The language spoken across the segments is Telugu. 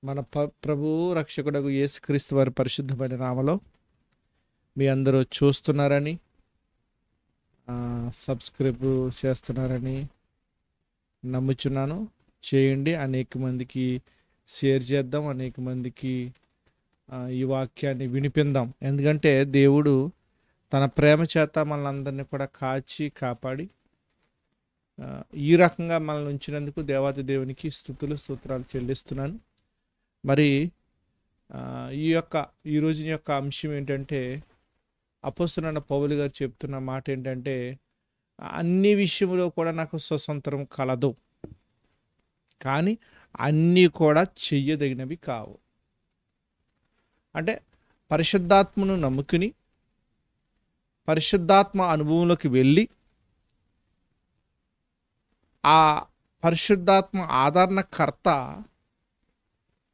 మన ప్రభువు రక్షకుడగు యేసుక్రీస్తు వారి పరిశుద్ధమైన నామలో మీ అందరూ చూస్తున్నారని సబ్స్క్రైబ్ చేస్తున్నారని నమ్ముచున్నాను. చేయండి, అనేక మందికి షేర్ చేద్దాం, అనేక మందికి ఈ వాక్యాన్ని వినిపిందాం. ఎందుకంటే దేవుడు తన ప్రేమ చేత మనల్ని కూడా కాపాడి ఈ రకంగా మనల్ని ఉంచినందుకు దేవాది దేవునికి స్తోత్రాలు చెల్లిస్తున్నాను. మరి ఈ రోజున యొక్క అంశం ఏంటంటే, అపోస్తలుడైన పౌలు గారు చెప్తున్న మాట ఏంటంటే, అన్ని విషయంలో కూడా నాకు స్వతంత్రం కలదు, కానీ అన్నీ కూడా చెయ్యదగినవి కావు. అంటే పరిశుద్ధాత్మను నమ్ముకుని పరిశుద్ధాత్మ అనుభవంలోకి వెళ్ళి ఆ పరిశుద్ధాత్మ ఆదరణకర్త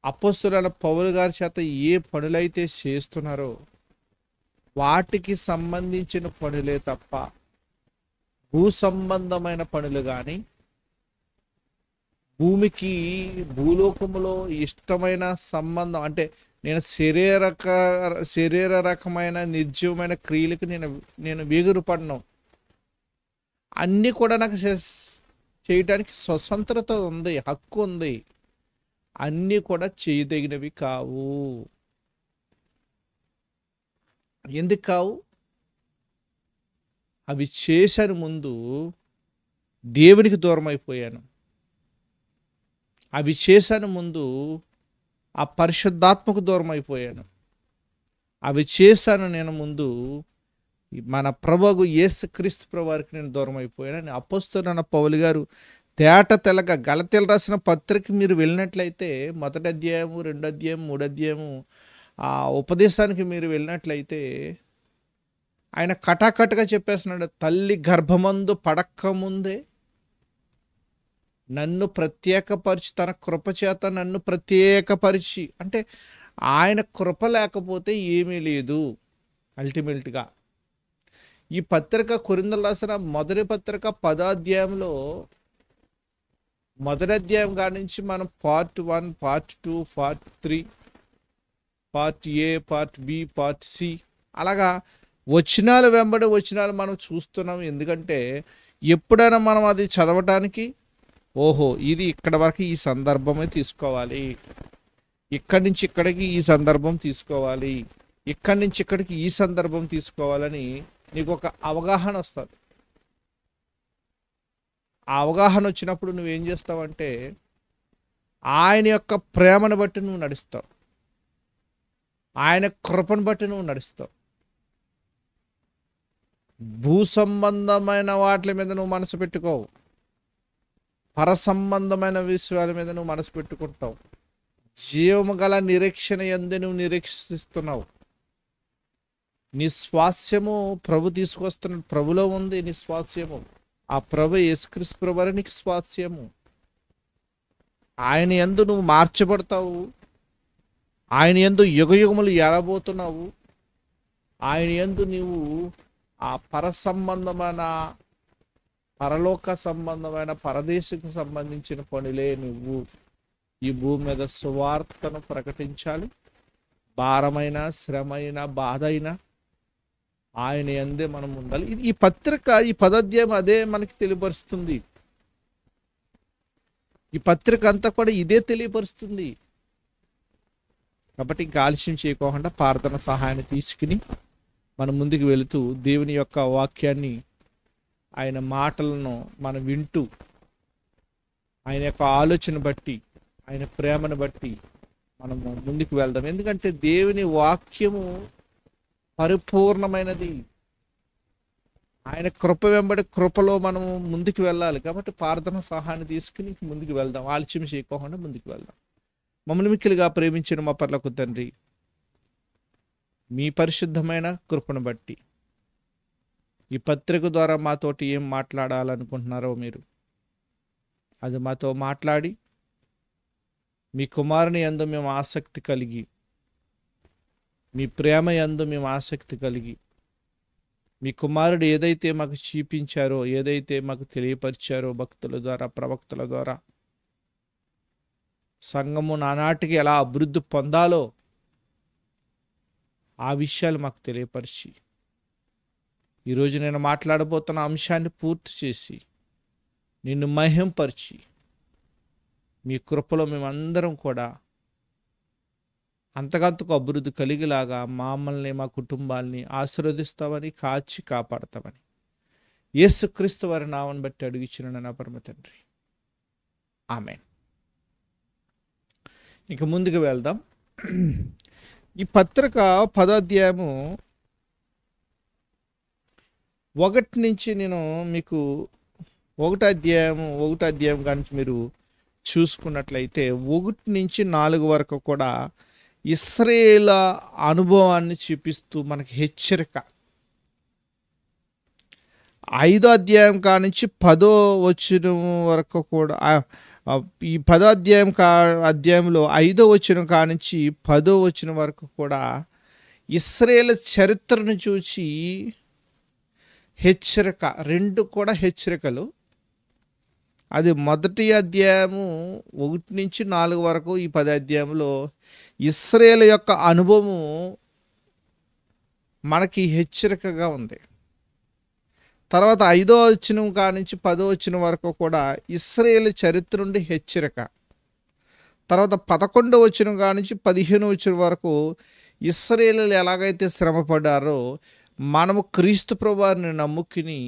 అపోస్తలుడైన పౌలు గారి చేత ఏ పనులైతే చేస్తున్నారో వాటికి సంబంధించిన పనులే తప్ప భూ సంబంధమైన పనులు కానీ, భూలోకములో ఇష్టమైన సంబంధం అంటే నేను శరీర రకమైన నిర్జీవమైన క్రియలకు నేను వేగురుపడను. అన్నీ కూడా నాకు చేయటానికి స్వతంత్రత ఉంది, హక్కు ఉంది. అన్నీ కూడా చేయదగినవి కావు. ఎందుకు కావు? అవి చేశాను ముందు దేవునికి దూరం అయిపోయాను. అవి చేశాను ముందు ఆ పరిశుద్ధాత్మకు దూరం అయిపోయాను. అవి చేశాను నేను ముందు మన ప్రభువు యేసుక్రీస్తు ప్రభువారికి నేను దూరం అయిపోయాను. అపోస్తలుడైన పౌలు గారు తేట తెల్లగా గలతీయులకు రాసిన పత్రిక మీరు వెళ్ళినట్లయితే 1వ అధ్యాయము 2వ అధ్యాయం 3వ అధ్యాయము ఆ ఉపదేశానికి మీరు వెళ్ళినట్లయితే ఆయన కటాకటగా చెప్పేస్తున్నాడు. తల్లి గర్భమందు పడకముందే నన్ను ప్రత్యేకపరిచి, తన కృపచేత నన్ను ప్రత్యేకపరిచి, అంటే ఆయన కృప లేకపోతే ఏమీ లేదు. అల్టిమేట్గా ఈ పత్రిక కొరింథీయులకు రాసిన మొదటి పత్రిక 10వ అధ్యాయంలో 1వ అధ్యాయం కాడి నుంచి మనం part 1, part 2, part 3, part A, part B, part C, అలాగా వచనాలు వెంబడి వచనాలు మనం చూస్తున్నాం. ఎందుకంటే ఎప్పుడైనా మనం అది చదవటానికి ఓహో ఇది ఇక్కడ వరకు ఈ సందర్భమే తీసుకోవాలి, ఇక్కడి నుంచి ఇక్కడికి ఈ సందర్భం తీసుకోవాలి, ఇక్కడి నుంచి ఇక్కడికి ఈ సందర్భం తీసుకోవాలని నీకు ఒక అవగాహన వస్తుంది. ఆ అవగాహన వచ్చినప్పుడు నువ్వేం చేస్తావంటే ఆయన యొక్క ప్రేమను బట్టి నువ్వు నడుస్తావు, ఆయన కృపను బట్టి నువ్వు నడుస్తావు. భూ సంబంధమైన వాటి మీద నువ్వు మనసు పెట్టుకోవు, పర సంబంధమైన విషయాల మీద నువ్వు మనసు పెట్టుకుంటావు. జీవము గల నిరీక్షణ యందు నువ్వు నిరీక్షిస్తున్నావు. నీ స్వాస్యము ప్రభు తీసుకొస్తున్న ప్రభులో ఉంది. నీ స్వాస్యము ఆ ప్రభు యేసుక్రీస్తు ప్రభువే నీకు స్వాస్యము. ఆయన యందు నువ్వు మార్చబడతావు. ఆయన యందు యుగయుగములు ఏలబోతున్నావు. ఆయన యందు నీవు ఆ పర సంబంధమైన, పరలోక సంబంధమైన, పరదేశకు సంబంధించిన పనులే నువ్వు ఈ భూమి మీద సువార్తను ప్రకటించాలి. భారమైన, శ్రమైన, బాధ అయినా ఆయన యందే మనం ఉండాలి. ఈ పత్రిక, ఈ 10వ అధ్యాయం అదే మనకి తెలియపరుస్తుంది. ఈ పత్రిక అంతా కూడా ఇదే తెలియపరుస్తుంది. కాబట్టి ఇంకా ఆలస్యం చేయకోకుండా ప్రార్థన సహాయాన్ని తీసుకుని మనం ముందుకు వెళుతూ దేవుని యొక్క వాక్యాన్ని, ఆయన మాటలను మనం వింటూ ఆయన యొక్క ఆలోచన బట్టి, ఆయన ప్రేమను బట్టి మనము ముందుకు వెళ్దాం. ఎందుకంటే దేవుని వాక్యము పరిపూర్ణమైనది. ఆయన కృప వెంబడి కృపలో మనము ముందుకు వెళ్ళాలి. కాబట్టి ప్రార్థన సహాయాన్ని తీసుకుని ముందుకు వెళ్దాం. ఆలస్యం చేయకోకుండా ముందుకు వెళ్దాం. మమ్మల్ని మిక్కిలిగా ప్రేమించిన మా పర్లకు తండ్రి, మీ పరిశుద్ధమైన కృపను బట్టి ఈ పత్రిక ద్వారా మాతోటి ఏం మాట్లాడాలనుకుంటున్నారో మీరు అది మాతో మాట్లాడి, మీ కుమారుని యందు మేము ఆసక్తి కలిగి, మీ ప్రేమ యందు మేము ఆసక్తి కలిగి, మీ కుమారుడు ఏదైతే మాకు చూపించారో, ఏదైతే మాకు తెలియపరిచారో భక్తుల ద్వారా, ప్రవక్తల ద్వారా, సంఘము నానాటికి ఎలా అభివృద్ధి పొందాలో ఆ విషయాలు మాకు తెలియపరిచి ఈరోజు నేను మాట్లాడబోతున్న అంశాన్ని పూర్తి చేసి నిన్ను మహింపరిచి మీ కృపలో మేమందరం కూడా అంతకంతకు అభివృద్ధి కలిగేలాగా మమ్మల్ని మా కుటుంబాల్ని ఆశీర్వదిస్తామని కాచి కాపాడతామని యేసుక్రీస్తు వారి నామమును బట్టి అడుగుచున్నాను నా పరమ తండ్రి, ఆమేన్. ఇక ముందుకు వెళ్దాం. ఈ పత్రిక 10వ అధ్యాయము 1 నుంచి నేను మీకు 1వ అధ్యాయం కానీ మీరు చూసుకున్నట్లయితే 1 నుంచి 4 వరకు కూడా ఇశ్రాయేలు అనుభవాన్ని చూపిస్తూ మనకి హెచ్చరిక. 5వ అధ్యాయం కానించి 10వ వచనం వరకు కూడా ఈ 10వ అధ్యాయంలో 5వ వచనం కానించి 10వ వచనం వరకు కూడా ఇశ్రాయేలు చరిత్రను చూసి హెచ్చరిక, 2 కూడా హెచ్చరికలు. అది మొదటి అధ్యాయము 1 నుంచి 4 వరకు ఈ 10వ అధ్యాయంలో ఇశ్రాయేలు యొక్క అనుభవము మనకి హెచ్చరికగా ఉంది. తర్వాత 5వ వచనం కానించి 10వ వచనం వరకు కూడా ఇశ్రాయేలు చరిత్ర నుండి హెచ్చరిక. తర్వాత 11వ వచనం కానించి 15వ వచనం వరకు ఇశ్రాయేలు ఎలాగైతే శ్రమపడ్డారో మనము క్రీస్తు ప్రభువారిని నమ్ముకుని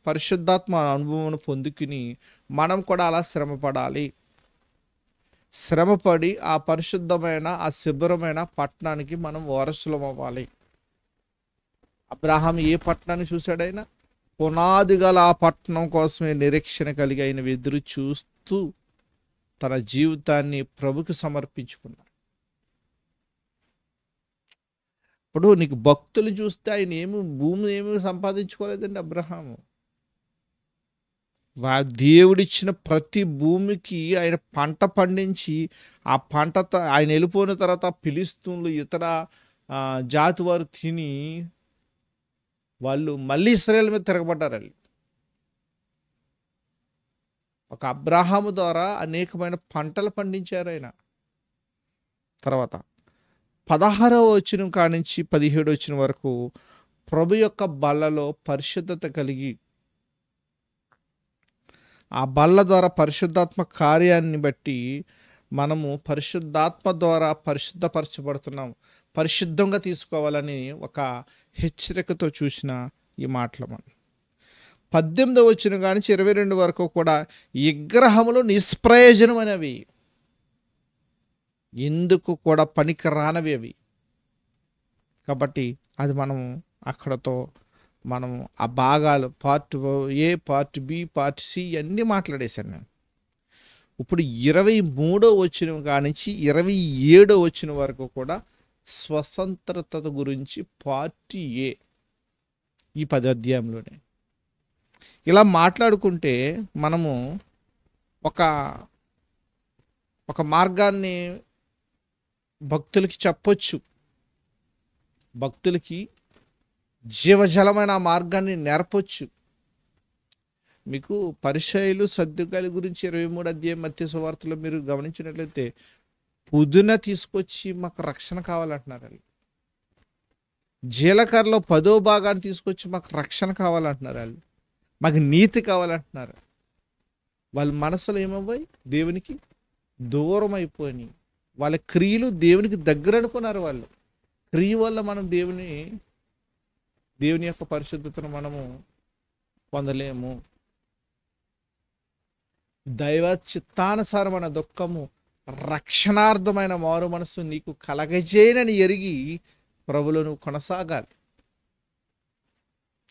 పరిశుద్ధాత్మ అనుభవం పొందుకుని మనం కూడా అలా శ్రమపడాలి. శ్రమపడి ఆ పరిశుద్ధమైన ఆ శుభ్రమైన పట్టణానికి మనం వారసులం అవ్వాలి. అబ్రహాం ఏ పట్టణాన్ని చూశాడైనా పునాది గల ఆ పట్టణం కోసమే నిరీక్షణ కలిగి ఆయన ఎదురు చూస్తూ తన జీవితాన్ని ప్రభుకి సమర్పించుకున్నాడు. ఇప్పుడు నీకు భక్తులు చూస్తే ఆయన భూమి ఏమి సంపాదించుకోలేదండి అబ్రహాము. దేవుడిచ్చిన ప్రతి భూమికి ఆయన పంట పండించి ఆ పంట ఆయన వెళ్ళిపోయిన తర్వాత ఫిలిస్తీన్లు ఇతర జాతి వారు తిని వాళ్ళు మళ్ళీ ఇశ్రాయేలు మీద తిరగబడ్డారు. వాళ్ళు ఒక అబ్రహాము ద్వారా అనేకమైన పంటలు పండించారు ఆయన. తర్వాత 16వ వచనం కానించి 17వ వచనం వరకు ప్రభు యొక్క బల్లలో పరిశుద్ధత కలిగి ఆ బల్ల ద్వారా పరిశుద్ధాత్మ కార్యాన్ని బట్టి మనము పరిశుద్ధాత్మ ద్వారా పరిశుద్ధపరచబడుతున్నాం, పరిశుద్ధంగా తీసుకోవాలని ఒక హెచ్చరికతో చూసిన ఈ మాటలు మనం 18వ వచనం కానించి 22 వరకు కూడా విగ్రహములు నిష్ప్రయోజనమైనవి, ఎందుకు కూడా పనికి రానవి అవి. కాబట్టి అది మనము అక్కడతో మనము ఆ భాగాలు part A, part B, part C అన్నీ మాట్లాడేశాను నేను. ఇప్పుడు 23వ వచనం కానించి 27వ వచనం వరకు కూడా స్వతంత్రత గురించి పార్ట్ ఏ ఈ 10వ అధ్యాయంలోనే. ఇలా మాట్లాడుకుంటే మనము ఒక మార్గాన్ని భక్తులకి చెప్పొచ్చు, భక్తులకి జీవజలమైన మార్గాన్ని నేర్పొచ్చు. మీకు పరిసయ్యులు సద్దుకాయల గురించి 23వ అధ్యాయం మత్తయి సువార్తలో మీరు గమనించినట్లయితే పుదీనా తీసుకొచ్చి మాకు రక్షణ కావాలంటున్నారు. వాళ్ళు జీలకర్రలో 10వ భాగాన్ని తీసుకొచ్చి మాకు రక్షణ కావాలంటున్నారు. వాళ్ళు మాకు నీతి కావాలంటున్నారు. వాళ్ళ మనసులో ఏమవ్వాయి? దేవునికి దూరం అయిపోయి వాళ్ళ క్రియలు దేవునికి దగ్గర అనుకున్నారు. వాళ్ళు క్రియ వల్ల మనం దేవుని యొక్క పరిశుద్ధతను మనము పొందలేము. దైవ చిత్తానుసారమైన దుఃఖము రక్షణార్థమైన మారు మనసు నీకు కలగజేయనని ఎరిగి ప్రభువులో నువ్వు కొనసాగాలి.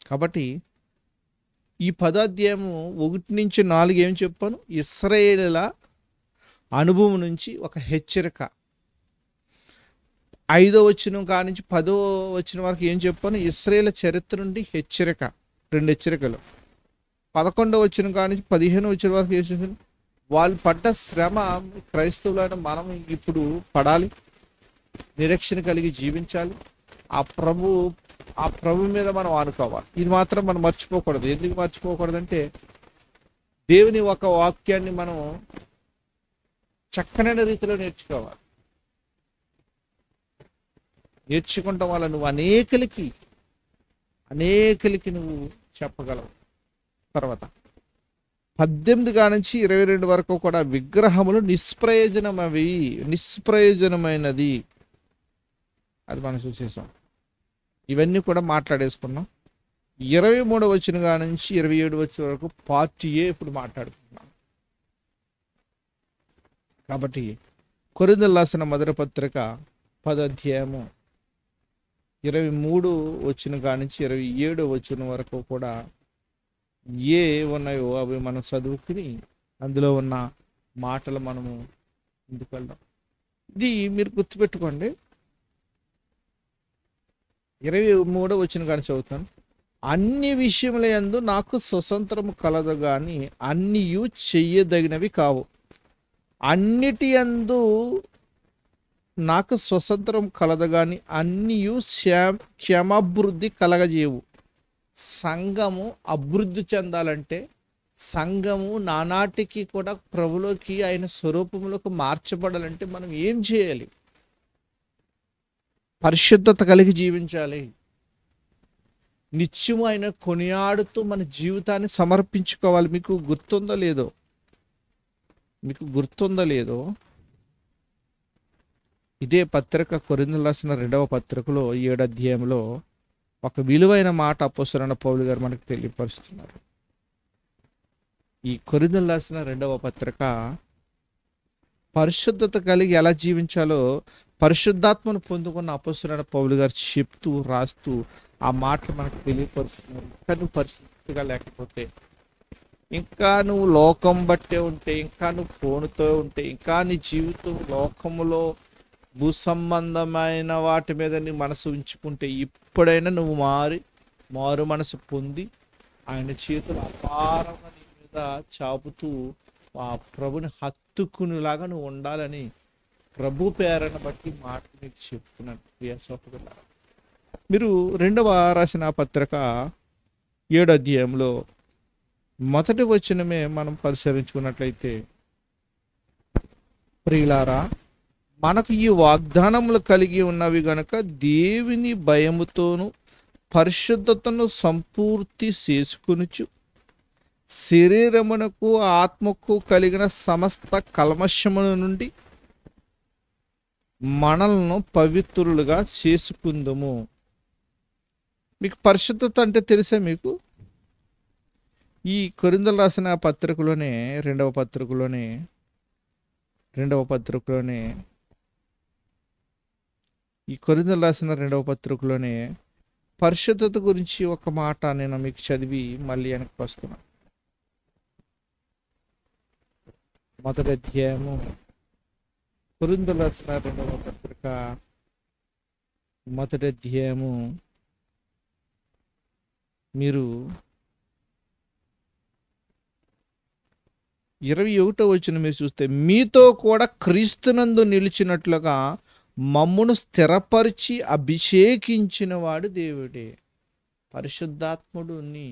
కాబట్టి ఈ 10వ అధ్యాయము 1 నుంచి 4 ఏం చెప్పాను? ఇశ్రాయేలుల అనుభవం నుంచి ఒక హెచ్చరిక. 5వ వచనం కానించి 10వ వచనం వరకు ఏం చెప్పాను? ఇశ్రాయేలు చరిత్ర నుండి హెచ్చరిక, 2 హెచ్చరికలు. 11వ వచనం కానించి 15వ వచనం వరకు ఏం చేశాను? వాళ్ళు పడ్డ శ్రమ క్రైస్తవులైన మనం ఇప్పుడు పడాలి, నిరీక్షణ కలిగి జీవించాలి, ఆ ప్రభు మీద మనం ఆనుకోవాలి. ఇది మాత్రం మనం మర్చిపోకూడదు. ఎందుకు మర్చిపోకూడదంటే దేవుని ఒక వాక్యాన్ని మనం చక్కనైన రీతిలో నేర్చుకోవాలి. నేర్చుకుంటాం వల్ల నువ్వు అనేకలకి నువ్వు చెప్పగలవు. తర్వాత 18 నుంచి 22 వరకు కూడా విగ్రహములు నిష్ప్రయోజనమైనది అది మనం చూసేసాం. ఇవన్నీ కూడా మాట్లాడేసుకున్నాం. 23 వచనం నుంచి 27 వచనం వరకు పార్ట్ ఏ ఇప్పుడు మాట్లాడుకుంటున్నాం. కాబట్టి కొరింథీయులకు రాసిన మొదటి పత్రిక 10వ అధ్యాయము 23 వచనం నుంచి 27 వచనం వరకు కూడా ఏ ఉన్నాయో అవి మనం చదువుకుని అందులో ఉన్న మాటలు మనము ముందుకు వెళ్దాం. ఇది మీరు గుర్తుపెట్టుకోండి. 23 వచనం కానీ చదువుతాను. అన్ని విషయముల యందు నాకు స్వతంత్రము కలదు కానీ అన్నియు చెయ్యదగినవి కావు. అన్నిటి యందు నాకు స్వతంత్రం కలదు కానీ అన్నియు క్షమాభివృద్ధి కలగజేవు. సంఘము అభివృద్ధి చెందాలంటే, సంఘము నానాటికి కూడా ప్రభులోకి ఆయన స్వరూపంలోకి మార్చబడాలంటే మనం ఏం చేయాలి? పరిశుద్ధత కలిగి జీవించాలి. నిత్యము ఆయన కొనియాడుతూ మన జీవితాన్ని సమర్పించుకోవాలి. మీకు గుర్తుందో లేదో ఇదే పత్రిక కొరింథీయులకు రాసిన 2వ పత్రికలో 7వ అధ్యాయంలో ఒక విలువైన మాట అపోస్తలుడైన పౌలు గారు మనకు తెలియపరుస్తున్నారు. ఈ కొరింథీయులకు రాసిన 2వ పత్రిక పరిశుద్ధత కలిగి ఎలా జీవించాలో పరిశుద్ధాత్మను పొందుకున్న అపోస్తలుడైన పౌలు గారు చెప్తూ రాస్తూ ఆ మాటలు మనకు తెలియపరుస్తున్నారు. ఇంకా నువ్వు పరిశుద్ధంగా లేకపోతే, ఇంకా నువ్వు లోకం బట్టే ఉంటే, ఇంకా నువ్వు ఫోన్తో ఉంటే, ఇంకా నీ జీవితం లోకములో భూసంబంధమైన వాటి మీద నీ మనసు ఉంచుకుంటే, ఇప్పుడైనా నువ్వు మారు మనసు పొంది ఆయన చేతులు అపారంగా నీ మీద చాపుతూ ఆ ప్రభుని హత్తుకునిలాగా నువ్వు ఉండాలని ప్రభు పేరను బట్టి మాట మీకు చెప్తున్నాను. ప్రియ సహోదరులారా, మీరు 2వ రాసిన పత్రిక 7వ అధ్యాయంలో మొదటి వచనమే మనం పరిశీలించుకున్నట్లయితే, ప్రియులారా మనకు ఈ వాగ్దానములు కలిగి ఉన్నవి గనుక దేవుని భయముతోను పరిశుద్ధతను సంపూర్తి చేసుకొనుచు శరీరమునకు ఆత్మకు కలిగిన సమస్త కల్మషముల నుండి మనల్ని పవిత్రులుగా చేసుకుందుము. మీకు పరిశుద్ధత అంటే తెలుసా? మీకు ఈ కొరింథీయులకు రాసిన పత్రికలోనే 2వ పత్రికలోనే ఈ కొరింథీయులకు రాసిన 2వ పత్రికలోనే పరిశుద్ధత గురించి ఒక మాట నేను మీకు చదివి మళ్ళీ వెనక్కి వస్తున్నాను. మొదటి అధ్యాయము కొరింథీయులకు రాసిన 2వ పత్రిక మొదటి అధ్యాయము మీరు 21వ వచనం మీరు చూస్తే, మీతో కూడా క్రీస్తునందు నిలిచినట్లుగా మమ్మును స్థిరపరిచి అభిషేకించిన వాడు దేవుడే. పరిశుద్ధాత్ముడుని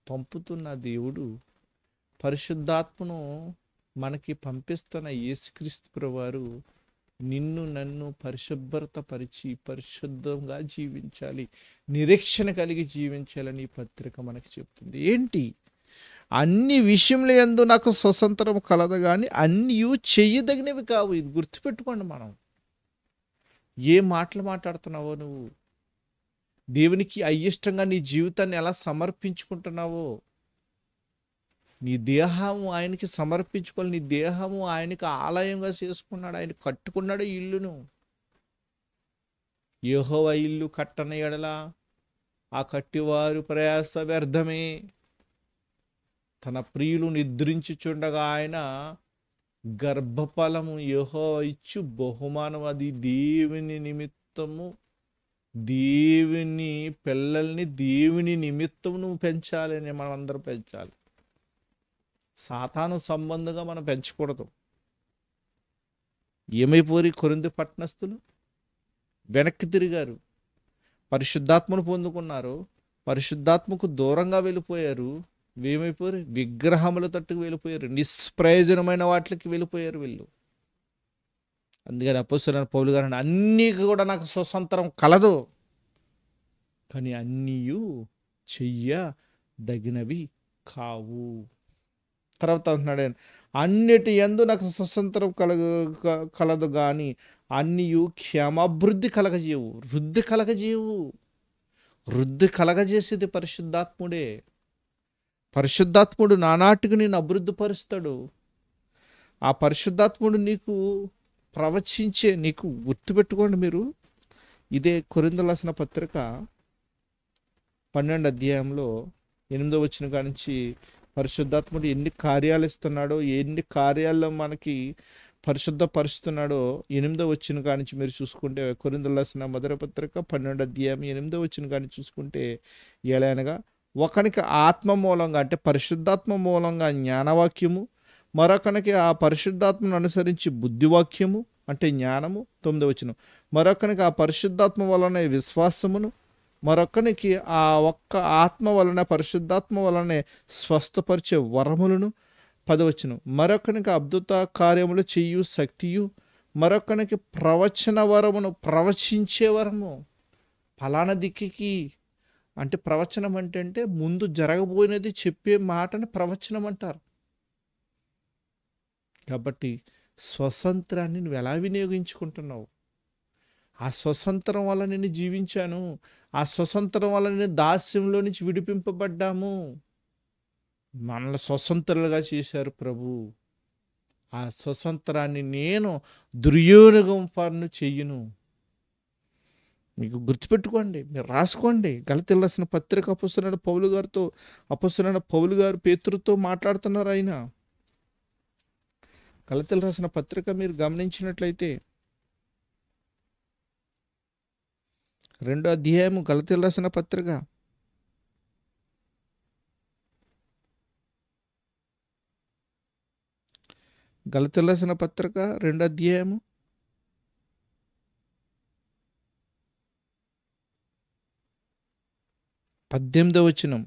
పంపుతున్న దేవుడు, పరిశుద్ధాత్మను మనకి పంపిస్తున్న యేసుక్రీస్తు ప్రభువారు నిన్ను నన్ను పరిశుభ్రత పరిచి పరిశుద్ధంగా జీవించాలి, నిరీక్షణ కలిగి జీవించాలని ఈ పత్రిక మనకి చెప్తుంది. ఏంటి? అన్ని విషయంలో యందు నాకు స్వతంత్రం కలదు కానీ అన్నీ చెయ్యదగినవి కావు. ఇది గుర్తుపెట్టుకోండి. మనం ఏ మాటలు మాట్లాడుతున్నావో, నువ్వు దేవునికి అయిష్టంగా నీ జీవితాన్ని ఎలా సమర్పించుకుంటున్నావో, నీ దేహము ఆయనకి సమర్పించుకోవాలి. నీ దేహము ఆయనకి ఆలయంగా చేసుకున్నాడు. ఆయన కట్టుకున్నాడు ఈ ఇల్లును. యెహోవా ఇల్లు కట్టని ఎడల ఆ కట్టివారు ప్రయాస వ్యర్థమే. తన ప్రియులు నిద్రించుచుండగా ఆయన గర్భఫలము యెహోవా ఇచ్చు బహుమానం. అది దేవుని నిమిత్తము, దేవుని పిల్లల్ని దేవుని నిమిత్తం నువ్వు పెంచాలని మనం అందరం పెంచాలి. సాతాను సంబంధంగా మనం పెంచకూడదు. ఏమైపోయి కొరింథీ పట్టణస్థులు వెనక్కి తిరిగారు, పరిశుద్ధాత్మను పొందుకున్నారు, పరిశుద్ధాత్మకు దూరంగా వెళ్ళిపోయారు. ఏమైపోయారు? విగ్రహముల తట్టుకు వెళ్ళిపోయారు, నిష్ప్రయోజనమైన వాటికి వెళ్ళిపోయారు వీళ్ళు. అందుకని అపోస్తలుడైన పౌలు గారు అన్నీ కూడా నాకు స్వతంత్రం కలదు, కానీ అన్నీయు చెయ్యదగినవి కావు. తర్వాత అంటున్నాడు ఆయన, అన్నిటి యందు నాకు స్వతంత్రం కలదు కానీ అన్నీయు క్షేమాభివృద్ధి కలగజేవు. వృద్ధి కలగజేసేది పరిశుద్ధాత్ముడే. పరిశుద్ధాత్ముడు నానాటికి నేను అభివృద్ధిపరుస్తాడు. ఆ పరిశుద్ధాత్ముడు నీకు ప్రవచించే, నీకు గుర్తుపెట్టుకోండి మీరు, ఇదే కొరింథీయులకు రాసిన పత్రిక 12వ అధ్యాయంలో 8వ వచనం కాడి నుంచి పరిశుద్ధాత్ముడు ఎన్ని కార్యాలు ఇస్తున్నాడో, ఎన్ని కార్యాల్లో మనకి పరిశుద్ధపరుస్తున్నాడో 8వ వచనం కాడి నుంచి మీరు చూసుకుంటే, కొరింథీయులకు రాసిన మొదటి పత్రిక 12వ అధ్యాయం 8వ వచనం కాడి నుంచి చూసుకుంటే, ఎలా అనగా ఒకనికి ఆత్మ మూలంగా అంటే పరిశుద్ధాత్మ మూలంగా జ్ఞానవాక్యము, మరొకనికి ఆ పరిశుద్ధాత్మను అనుసరించి బుద్ధివాక్యము అంటే జ్ఞానము. 9వ వచనం, మరొకనికి ఆ పరిశుద్ధాత్మ వలన విశ్వాసమును, మరొకనికి ఆ ఒక్క ఆత్మ వలన పరిశుద్ధాత్మ వలనే స్వస్థపరిచే వరములను. 10వ వచనం, మరొకనికి అద్భుత కార్యములు చేయు శక్తియు, మరొకనికి ప్రవచన వరమును, ప్రవచించే వరము. ఫలానా దిక్కి అంటే ప్రవచనం అంటే ముందు జరగబోయినది చెప్పే మాటని ప్రవచనం అంటారు. కాబట్టి స్వతంత్రాన్ని నువ్వు ఎలా వినియోగించుకుంటున్నావు? ఆ స్వతంత్రం వల్ల నేను జీవించాను, ఆ స్వతంత్రం వల్ల నేను దాస్యంలో నుంచి విడిపింపబడ్డాము. మనల్ని స్వతంత్రులుగా చేశారు ప్రభు. ఆ స్వతంత్రాన్ని నేను దుర్యోగం పనులు చెయ్యను. మీకు గుర్తుపెట్టుకోండి, మీరు రాసుకోండి. గలతీయులకు రాసిన పత్రిక అపోస్తలుడైన పౌలు గారు పేతురుతో మాట్లాడుతున్నారు. ఆయన గలతీయులకు రాసిన పత్రిక మీరు గమనించినట్లయితే 2వ అధ్యాయము గలతీయులకు రాసిన పత్రిక 2వ అధ్యాయము 18వ వచనం,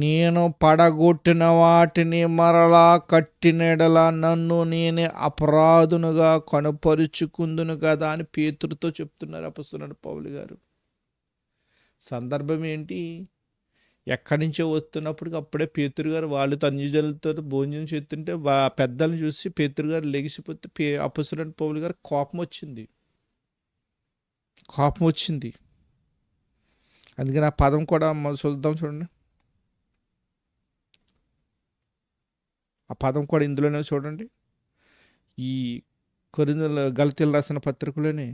నేను పడగొట్టిన వాటిని మరలా కట్టినెడల నన్ను నేనే అపరాధునుగా కనుపరుచుకుందును కదా అని పేతురుతో చెప్తున్నారు అపోస్తలుడైన పౌలు గారు. సందర్భం ఏంటి? ఎక్కడి నుంచో వస్తున్నప్పుడు అప్పుడే పేతురు గారు వాళ్ళు అన్యజనులతో భోజనం చేస్తుంటే పెద్దలను చూసి పేతురు గారు లెగిసిపోతే అపోస్తలుడైన పౌలు గారు కోపం వచ్చింది. అందుకని ఆ పదం కూడా చూద్దాం, చూడండి. ఆ పదం కూడా ఇందులోనే చూడండి. ఈ గలతీయులకు రాసిన పత్రికలోనే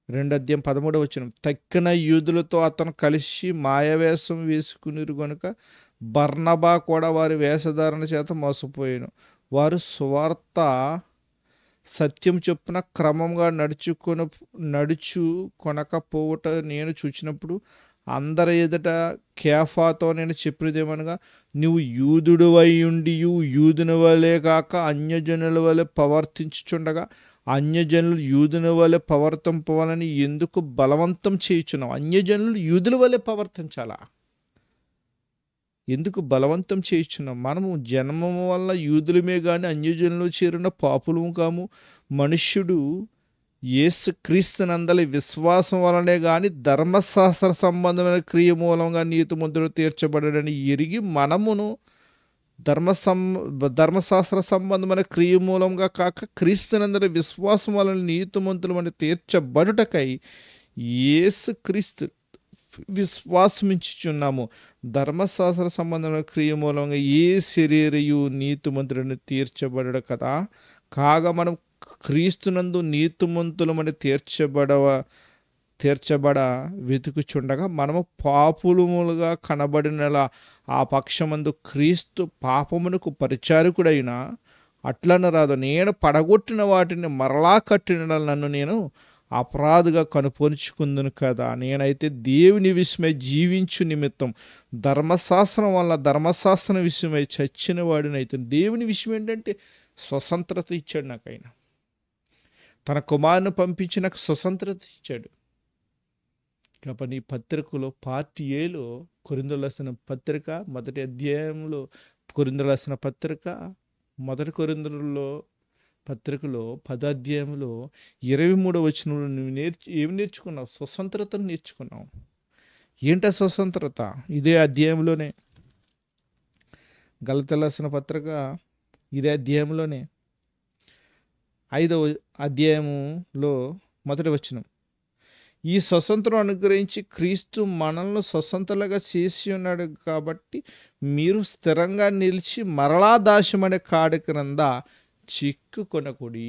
2వ అధ్యాయం 13వ వచనం, తక్కిన యూదులతో అతను కలిసి మాయవేషం వేసుకునిరు గనుక బర్నబా కూడా వారి వేషధారణ చేత మోసపోయాను. వారు సువార్త సత్యం చొప్పున క్రమంగా నడుచుకొనకపోవుట నేను చూచినప్పుడు అందరి ఎదుట కేఫాతో నేను చెప్పినదేమనగా, నువ్వు యూదుడు అయ్యుండి యూదుని వలె కాక అన్యజనుల వలె ప్రవర్తించుచుండగా అన్యజనులు యూదుని వలె ప్రవర్తింపవాలని ఎందుకు బలవంతం చేయుచున్నావు? అన్యజనులు యూదుల వలె ప్రవర్తించాలా? ఎందుకు బలవంతం చేయుచున్నాం? మనము జన్మము వల్ల యూదులమే కానీ అన్యజనులు చేరిన పాపులము కాము. మనుష్యుడు యేసుక్రీస్తునందలి విశ్వాసం వలనే కానీ ధర్మశాస్త్ర సంబంధమైన క్రియ మూలంగా నీతిమంతుడు తీర్చబడని ఎరిగి మనమును ధర్మశాస్త్ర సంబంధమైన క్రియ మూలంగా కాక క్రీస్తునందలి విశ్వాసం వలన నీతిమంతులమని తీర్చబడుటకై యేసుక్రీస్తు విశ్వాసమించుచున్నాము. ధర్మశాస్త్ర సంబంధమైన క్రియ మూలంగా ఏ శరీరయు నీతిమంతుడిని తీర్చబడడు కదా. కాగా మనం క్రీస్తునందు నీతిమంతులమని తీర్చబడ వెతుకుచుండగా మనము పాపులములుగా కనబడినలా ఆ పక్షమందు క్రీస్తు పాపమునకు పరిచారకుడైన అట్లను రాదు. నేను పడగొట్టిన వాటిని మరలా కట్టిన నన్ను నేను అపరాధగా కనుపరుచుకుందును కదా. నేనైతే దేవుని విషయమై జీవించు నిమిత్తం ధర్మశాస్త్రం వల్ల ధర్మశాస్త్రం విషయమై చచ్చిన వాడినైతే. దేవుని విషయం ఏంటంటే స్వతంత్రత ఇచ్చాడు నాకు. ఆయన తన కుమారుని పంపించి నాకు స్వతంత్రత ఇచ్చాడు. కాబట్టి ఈ పత్రికలో పార్ట్ ఏలో కొరింథీయులకు రాసిన పత్రిక 1వ అధ్యాయంలో కొరింథీయులకు రాసిన పత్రిక, మొదటి కొరింథీయులలో పత్రికలో 10వ అధ్యాయంలో 23వ వచనంలో నువ్వు ఏమి నేర్చుకున్నావు? స్వతంత్రతను నేర్చుకున్నావు. ఏంట స్వతంత్రత? ఇదే అధ్యాయంలోనే, గలతీయులకు రాసిన పత్రిక ఇదే అధ్యాయంలోనే 5వ అధ్యాయంలో మొదటి వచనం, ఈ స్వతంత్రం అనుగ్రహించి క్రీస్తు మనల్ని స్వతంత్రులుగా చేసి ఉన్నాడు కాబట్టి మీరు స్థిరంగా నిలిచి మరలా దాస్యమనే కాడి క్రింద చిక్కుకొనకుడి.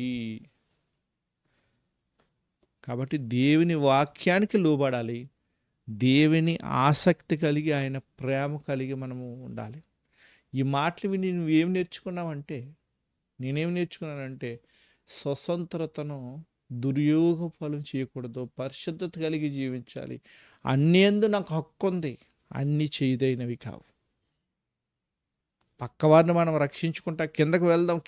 కాబట్టి దేవుని వాక్యానికి లోబడాలి. దేవుని ఆసక్తి కలిగి, ఆయన ప్రేమ కలిగి మనము ఉండాలి. ఈ మాటలు విని నువ్వేం నేర్చుకున్నావంటే, నేనేం నేర్చుకున్నానంటే, స్వతంత్రతను దుర్యోగపాలం చేయకూడదు, పరిశుద్ధత కలిగి జీవించాలి. అన్నియందు నాకు హక్కు ఉంది, అన్నీ చేయదైనవి కావు. పక్కవారిని మనం రక్షించుకుంటా కిందకు వెళ్దాం.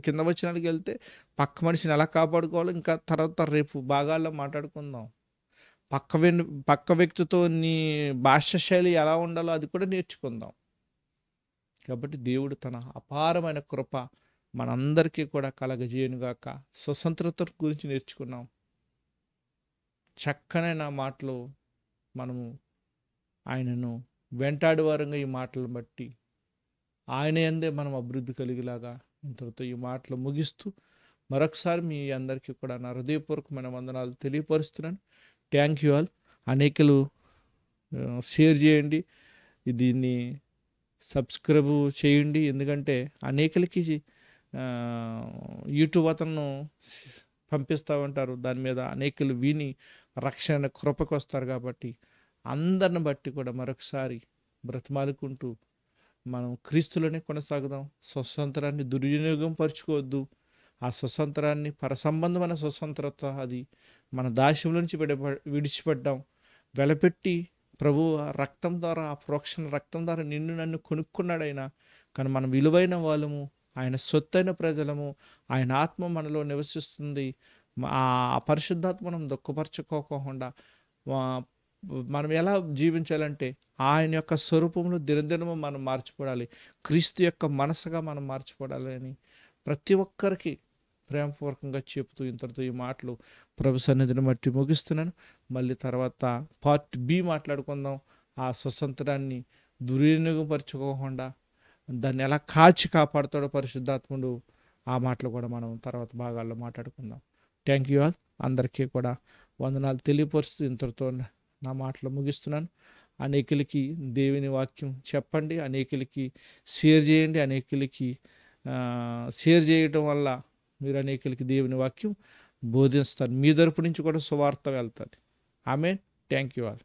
కింద వచ్చినానికి వెళ్తే పక్క మనిషిని ఎలా కాపాడుకోవాలో ఇంకా తర్వాత రేపు భాగాల్లో మాట్లాడుకుందాం. పక్క వ్యక్తితో నీ భాష శైలి ఎలా ఉండాలో అది కూడా నేర్చుకుందాం. కాబట్టి దేవుడు తన అపారమైన కృప మనందరికీ కూడా కలగజేయునుగాక. స్వతంత్రత గురించి నేర్చుకున్నాం. చక్కనైన మాటలు మనము ఆయనను వెంటాడు వారంగా ఈ మాటలను బట్టి ఆయన యందే మనం అభివృద్ధి కలిగేలాగా ఇంతటితో ఈ మాటలు ముగిస్తూ మరొకసారి మీ అందరికీ కూడా నా హృదయపూర్వకమైన వందనాలు తెలియపరుస్తున్నాను. Thank you all. అనేకలు షేర్ చేయండి, దీన్ని సబ్స్క్రైబ్ చేయండి. ఎందుకంటే అనేకలకి యూట్యూబ్ అతను పంపిస్తూ ఉంటారు, దాని మీద అనేకలు విని రక్షణ కృపకు వస్తారు. కాబట్టి అందరిని బట్టి కూడా మరొకసారి బ్రతిమాలుకుంటూ మనం క్రీస్తులోనే కొనసాగుదాం. స్వతంత్రాన్ని దుర్వినియోగం పరుచుకోవద్దు. ఆ స్వతంత్రాన్ని పరసంబంధమైన స్వతంత్రత, అది మన దాస్యంలో నుంచి విడిచిపడ్డాం. వెలపెట్టి ప్రభు రక్తం ద్వారా, ఆ ప్రోక్షణ రక్తం ద్వారా నిన్ను నన్ను కొనుక్కున్నాడైనా. కానీ మనం విలువైన వాళ్ళము, ఆయన సొత్తైన ప్రజలము. ఆయన ఆత్మ మనలో నివసిస్తుంది. ఆ పరిశుద్ధాత్మ మనం దుఃఖపరచుకోకుండా మనం ఎలా జీవించాలంటే ఆయన యొక్క స్వరూపంలో దినదినము మనం మార్చిపోవాలి. క్రీస్తు యొక్క మనసుగా మనం మార్చిపోవాలి అని ప్రతి ఒక్కరికి ప్రేమపూర్వకంగా చెబుతూ ఇంతటితో ఈ మాటలు ప్రభు సన్నిధిని బట్టి ముగిస్తున్నాను. మళ్ళీ తర్వాత పార్ట్ బి మాట్లాడుకుందాం. ఆ స్వతంత్రాన్ని దుర్వినియోగపరచుకోకుండా దాన్ని ఎలా కాపాడుతాడో పరిశుద్ధాత్ముడు, ఆ మాటలు కూడా మనం తర్వాత భాగాల్లో మాట్లాడుకుందాం. Thank you all. అందరికీ కూడా వందనాలు తెలియపరుస్తూ ఇంతటితో నా మాటలు ముగిస్తున్నాను. అనేకులకి దేవుని వాక్యం చెప్పండి, అనేకులకి షేర్ చేయండి. అనేకులకి షేర్ చేయటం వల్ల మీరు అనేకులకి దేవుని వాక్యం బోధిస్తారు. మీ తరపు నుంచి కూడా సువార్త వెళ్తుంది. ఆమేన్. Thank you all.